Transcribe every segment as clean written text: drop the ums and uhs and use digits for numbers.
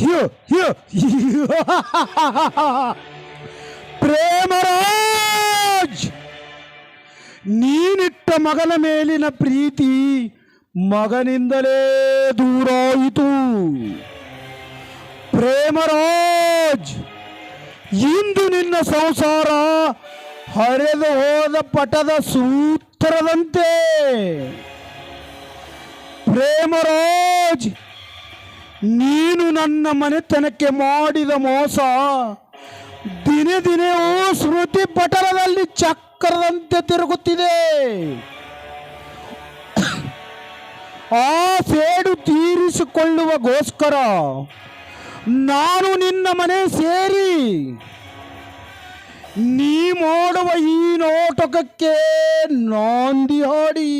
ಹಿಯೋ ಹಿಯೋ ಪ್ರೇಮರಾಜ್, ನೀನಿಟ್ಟ ಮಗನ ಮೇಲಿನ ಪ್ರೀತಿ ಮಗನಿಂದಲೇ ದೂರಾಯಿತು. ಪ್ರೇಮರಾಜ್, ಇಂದು ನಿನ್ನ ಸಂಸಾರ ಹರಿದು ಹೋದ ಪಟದ ಸೂತ್ರದಂತೆ. ಪ್ರೇಮರಾಜ್, ನೀನು ನನ್ನ ಮನೆತನಕ್ಕೆ ಮಾಡಿದ ಮೋಸ ದಿನೇ ದಿನೆಯೂ ಸ್ಮೃತಿ ಪಟಲದಲ್ಲಿ ಚಕ್ರದಂತೆ ತಿರುಗುತ್ತಿದೆ. ಆ ಸೇಡು ತೀರಿಸಿಕೊಳ್ಳುವಗೋಸ್ಕರ ನಾನು ನಿನ್ನ ಮನೆ ಸೇರಿ ನೀ ಮಾಡುವ ಈ ನಾಟಕಕ್ಕೆ ನಾಂದಿ ಹಾಡಿ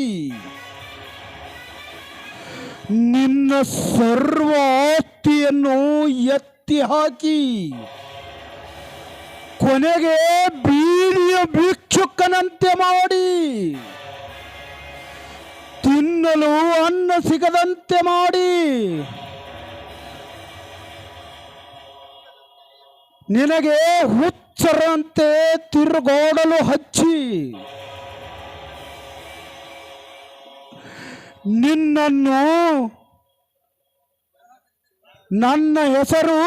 ನಿನ್ನ ಸರ್ವ ಆಸ್ತಿಯನ್ನು ಎತ್ತಿ ಹಾಕಿ ಕೊನೆಗೆ ಬೀದಿಯ ಭಿಕ್ಷುಕನಂತೆ ಮಾಡಿ ತಿನ್ನಲು ಅನ್ನ ಸಿಗದಂತೆ ಮಾಡಿ ನಿನಗೆ ಹುಚ್ಚರಂತೆ ತಿರುಗಾಡಲು ಹಚ್ಚಿ ನಿನ್ನನ್ನು ನನ್ನ ಹೆಸರು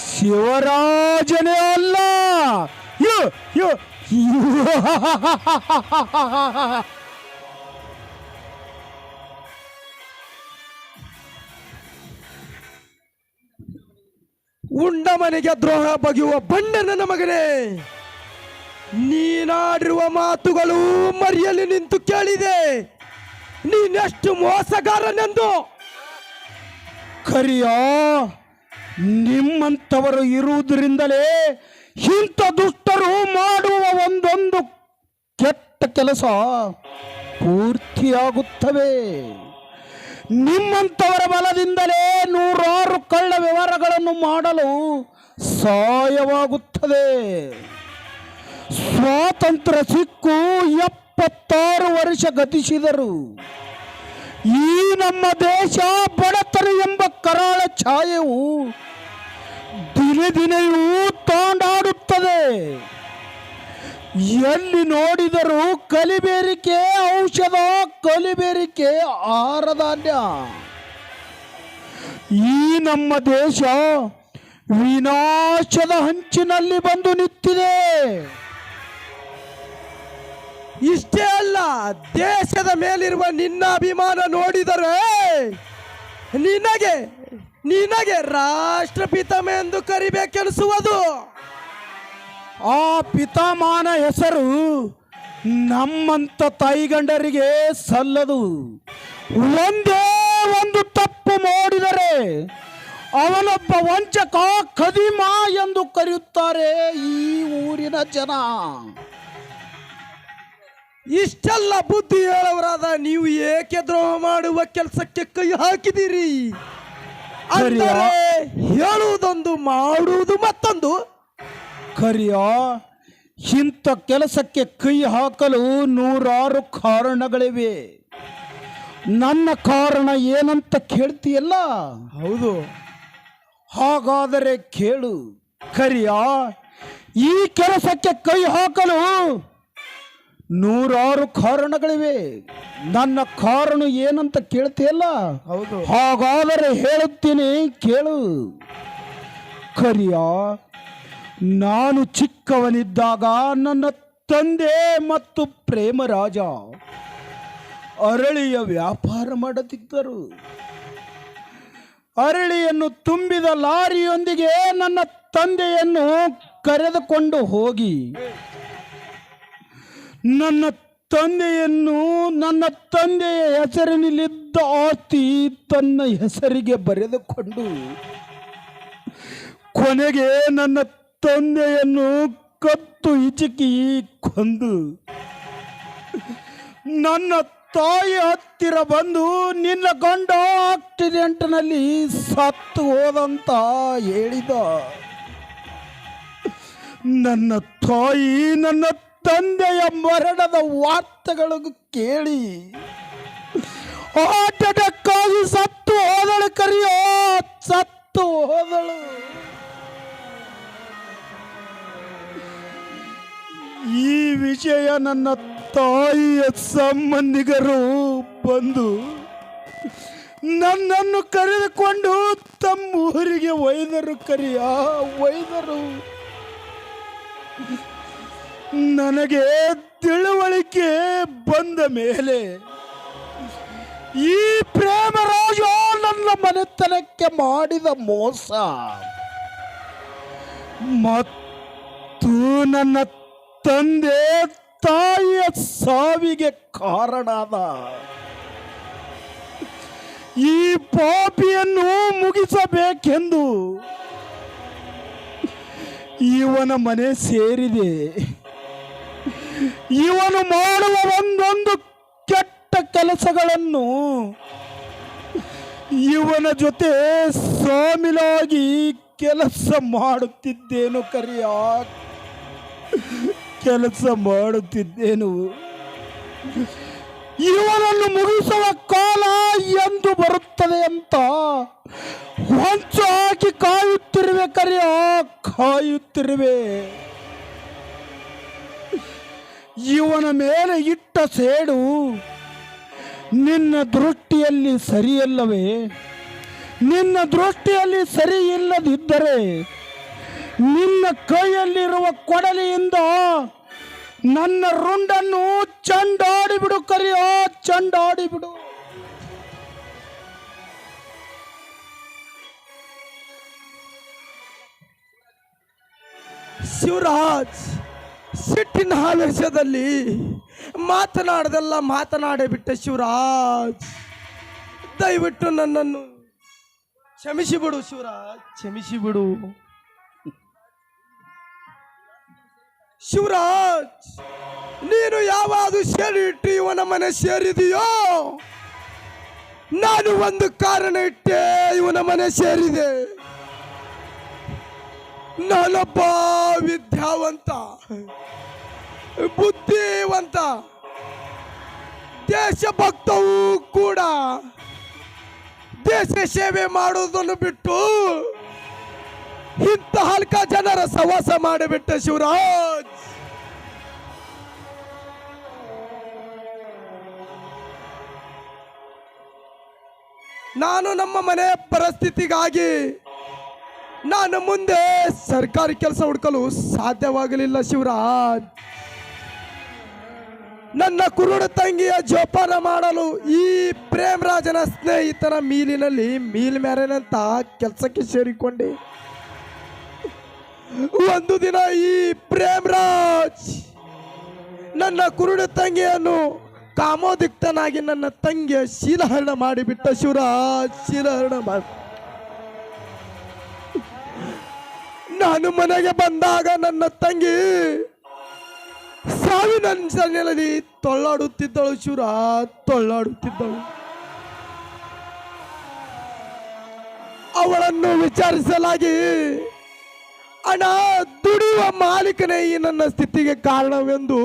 ಶಿವರಾಜನೇ ಅಲ್ಲ, ಉಂಡ ಮನೆಗೆ ದ್ರೋಹ ಬಗೆಯುವ ಬಂಡ ನನ್ನ ಮಗನೇ, ನೀನಾಡಿರುವ ಮಾತುಗಳು ಮರಿಯಲ್ಲಿ ನಿಂತು ಕೇಳಿದೆ. ನೀನೆಷ್ಟು ಮೋಸಗಾರನೆಂದು. ಖರಿಯ, ನಿಮ್ಮಂಥವರು ಇರುವುದರಿಂದಲೇ ಇಂಥ ದುಷ್ಟರು ಮಾಡುವ ಒಂದೊಂದು ಕೆಟ್ಟ ಕೆಲಸ ಪೂರ್ತಿಯಾಗುತ್ತವೆ. ನಿಮ್ಮಂಥವರ ಬಲದಿಂದಲೇ ನೂರಾರು ಕಳ್ಳ ವ್ಯವಹಾರಗಳನ್ನು ಮಾಡಲು ಸಹಾಯವಾಗುತ್ತದೆ. ಸ್ವಾತಂತ್ರ್ಯ ಸಿಕ್ಕು 76 ವರ್ಷ ಗತಿಸಿದರು. ಈ ನಮ್ಮ ದೇಶ ಬಡತನ ಎಂಬ ಕರಾಳ ಛಾಯೆಯು ದಿನೇ ದಿನೆಯೂ ತಾಂಡಾಡುತ್ತದೆ. ಎಲ್ಲಿ ನೋಡಿದರೂ ಕಲಿಬೇರಿಕೆ ಔಷಧ, ಕಲಿಬೇರಿಕೆ ಆಹಾರಧಾನ್ಯ. ಈ ನಮ್ಮ ದೇಶ ವಿನಾಶದ ಹಂಚಿನಲ್ಲಿ ಬಂದು ನಿಂತಿದೆ. ಇಷ್ಟೇ ಅಲ್ಲ, ದೇಶದ ಮೇಲಿರುವ ನಿನ್ನ ಅಭಿಮಾನ ನೋಡಿದರೆ ನಿನಗೆ ರಾಷ್ಟ್ರಪಿತಾಮ ಎಂದು ಕರಿಬೇಕೆನಿಸುವುದು. ಆ ಪಿತಾಮಹನ ಹೆಸರು ನಮ್ಮಂತ ತಾಯಿಗಂಡರಿಗೆ ಸಲ್ಲದು. ಒಂದೇ ಒಂದು ತಪ್ಪು ಮಾಡಿದರೆ ಅವನೊಬ್ಬ ವಂಚಕ, ಖದೀಮ ಎಂದು ಕರೆಯುತ್ತಾರೆ ಈ ಊರಿನ ಜನ. ಇಷ್ಟೆಲ್ಲ ಬುದ್ಧಿ ಹೇಳವರಾದ ನೀವು ಏಕೆ ದ್ರೋಹ ಮಾಡುವ ಕೆಲಸಕ್ಕೆ ಕೈ ಹಾಕಿದಿರಿ? ಅಂದರೆ ಹೇಳುವುದೊಂದು ಮಾಡುವುದು ಮತ್ತೊಂದು. ಖರಿಯ, ಇಂಥ ಕೆಲಸಕ್ಕೆ ಕೈ ಹಾಕಲು ನೂರಾರು ಕಾರಣಗಳಿವೆ. ನನ್ನ ಕಾರಣ ಏನಂತ ಕೇಳ್ತೀಯಲ್ಲ? ಹೌದು. ಹಾಗಾದರೆ ಕೇಳು. ಖರಿಯ, ಈ ಕೆಲಸಕ್ಕೆ ಕೈ ಹಾಕಲು ನೂರಾರು ಕಾರಣಗಳಿವೆ. ನನ್ನ ಕಾರಣ ಏನಂತ ಕೇಳ್ತೀಯಲ್ಲ? ಹೌದು. ಹಾಗಾದರೆ ಹೇಳುತ್ತೀನಿ, ಕೇಳು. ಖರಿಯ, ನಾನು ಚಿಕ್ಕವನಿದ್ದಾಗ ನನ್ನ ತಂದೆ ಮತ್ತು ಪ್ರೇಮರಾಜ ಅರಳಿಯ ವ್ಯಾಪಾರ ಮಾಡುತ್ತಿದ್ದರು. ಅರಳಿಯನ್ನು ತುಂಬಿದ ಲಾರಿಯೊಂದಿಗೆ ನನ್ನ ತಂದೆಯನ್ನು ಕರೆದುಕೊಂಡು ಹೋಗಿ ನನ್ನ ತಂದೆಯ ಹೆಸರಿನಲ್ಲಿದ್ದ ಆಸ್ತಿ ತನ್ನ ಹೆಸರಿಗೆ ಬರೆದುಕೊಂಡು ಕೊನೆಗೆ ನನ್ನ ತಂದೆಯನ್ನು ಕತ್ತು ಹಿಚಕಿ ಕೊಂದು ನನ್ನ ತಾಯಿ ಹತ್ತಿರ ಬಂದು ನಿನ್ನ ಗಂಡ ಆಕ್ಸಿಡೆಂಟ್ನಲ್ಲಿ ಸತ್ತು ಹೋದಂತ ಹೇಳಿದ. ನನ್ನ ತಾಯಿ ನನ್ನ ತಂದೆಯ ಮರಣದ ವಾರ್ತೆಗಳನ್ನು ಕೇಳಿ ಆ ಕರೆಯೋ ಸತ್ತು ಹೋದಳು. ಈ ವಿಷಯ ನನ್ನ ತಾಯಿಯ ಸಂಬಂಧಿಗರು ಬಂದು ನನ್ನನ್ನು ಕರೆದುಕೊಂಡು ತಮ್ಮೂರಿಗೆ ಒಯ್ದರು ಕರಿಯ, ಒಯ್ದರು. ನನಗೆ ತಿಳುವಳಿಕೆ ಬಂದ ಮೇಲೆ ಈ ಪ್ರೇಮರಾಜ ನನ್ನ ಮನೆತನಕ್ಕೆ ಮಾಡಿದ ಮೋಸ ಮತ್ತು ನನ್ನ ತಂದೆ ತಾಯಿಯ ಸಾವಿಗೆ ಕಾರಣದ ಈ ಪಾಪಿಯನ್ನು ಮುಗಿಸಬೇಕೆಂದು ಇವನ ಮನೆ ಸೇರಿದೆ. ಇವನು ಮಾಡುವ ಒಂದೊಂದು ಕೆಟ್ಟ ಕೆಲಸಗಳನ್ನು ಇವನ ಜೊತೆ ಸಾಮಿಲಾಗಿ ಕೆಲಸ ಮಾಡುತ್ತಿದ್ದೇನು ಕರಿಯ, ಕೆಲಸ ಮಾಡುತ್ತಿದ್ದೇನು. ಇವನನ್ನು ಮುಗಿಸುವ ಕಾಲ ಎಂದು ಬರುತ್ತದೆ ಅಂತ ಹೊಂಚು ಹಾಕಿ ಕಾಯುತ್ತಿರುವೆ ಕರಿಯ, ಕಾಯುತ್ತಿರುವೆ. ಇವನ ಮೇಲೆ ಇಟ್ಟ ಸೇಡು ನಿನ್ನ ದೃಷ್ಟಿಯಲ್ಲಿ ಸರಿಯಲ್ಲವೇ? ನಿನ್ನ ದೃಷ್ಟಿಯಲ್ಲಿ ಸರಿ ಇಲ್ಲದಿದ್ದರೆ ನಿನ್ನ ಕೈಯಲ್ಲಿರುವ ಕೊಡಲಿಯಿಂದ ನನ್ನ ರುಂಡನ್ನು ಚಂಡಾಡಿಬಿಡು ಕರಿಯ, ಚಂಡಾಡಿಬಿಡು. ಶಿವರಾಜ್ ಸಿಟ್ಟಿನ ಆವೇಶದಲ್ಲಿ ಮಾತನಾಡದೆಲ್ಲ ಮಾತನಾಡೇ ಬಿಟ್ಟೆ. ಶಿವರಾಜ್, ದಯವಿಟ್ಟು ನನ್ನನ್ನು ಕ್ಷಮಿಸಿಬಿಡು. ಶಿವರಾಜ್, ಕ್ಷಮಿಸಿಬಿಡು. ಶಿವರಾಜ್, ನೀನು ಯಾವಾಗ ಸೇರಿ ಇಟ್ಟು ಇವನ ಮನೆ ಸೇರಿದೆಯೋ, ನಾನು ಒಂದು ಕಾರಣ ಇಟ್ಟೆ ಇವನ ಮನೆ ಸೇರಿದೆ. ನಾನೊಬ್ಬ ವಿದ್ಯಾವಂತ, ಬುದ್ಧಿವಂತ, ದೇಶಭಕ್ತವೂ ಕೂಡ. ದೇಶ ಸೇವೆ ಮಾಡುವುದನ್ನು ಬಿಟ್ಟು ಇಂಥ ಹಲ್ಕ ಜನರ ಸವಾಸ ಮಾಡಿಬಿಟ್ಟ. ಶಿವರಾಜ್, ನಾನು ನಮ್ಮ ಮನೆ ಪರಿಸ್ಥಿತಿಗಾಗಿ ನಾನು ಮುಂದೆ ಸರ್ಕಾರಿ ಕೆಲಸ ಹುಡುಕಲು ಸಾಧ್ಯವಾಗಲಿಲ್ಲ. ಶಿವರಾಜ್, ನನ್ನ ಕುರುಡ ತಂಗಿಯ ಜೋಪಾನ ಮಾಡಲು ಈ ಪ್ರೇಮರಾಜನ ಸ್ನೇಹಿತನ ಮೀಲಿನಲ್ಲಿ ಮೀಲ್ಮ್ಯಾರನಂತ ಕೆಲಸಕ್ಕೆ ಸೇರಿಕೊಂಡೆ. ಒಂದು ದಿನ ಈ ಪ್ರೇಮರಾಜ್ ನನ್ನ ಕುರುಡ ತಂಗಿಯನ್ನು ಕಾಮೋದಿಕ್ತನಾಗಿ ನನ್ನ ತಂಗಿಯ ಶೀಲಹರಣ ಮಾಡಿಬಿಟ್ಟ. ಶಿವರಾಜ್, ಶೀಲಹರಣ ಮಾಡಿ ನಾನು ಮನೆಗೆ ಬಂದಾಗ ನನ್ನ ತಂಗಿ ಸಾವಿನ ನೆಲದಲ್ಲಿ ತೊಳ್ಳಾಡುತ್ತಿದ್ದಳು. ಶಿವರಾಜ್, ತೊಳ್ಳಾಡುತ್ತಿದ್ದಳು. ಅವಳನ್ನು ವಿಚಾರಿಸಲಾಗಿ, ಹಣ ದುಡಿಯುವ ಮಾಲೀಕನೇ ಈ ನನ್ನ ಸ್ಥಿತಿಗೆ ಕಾರಣವೆಂದು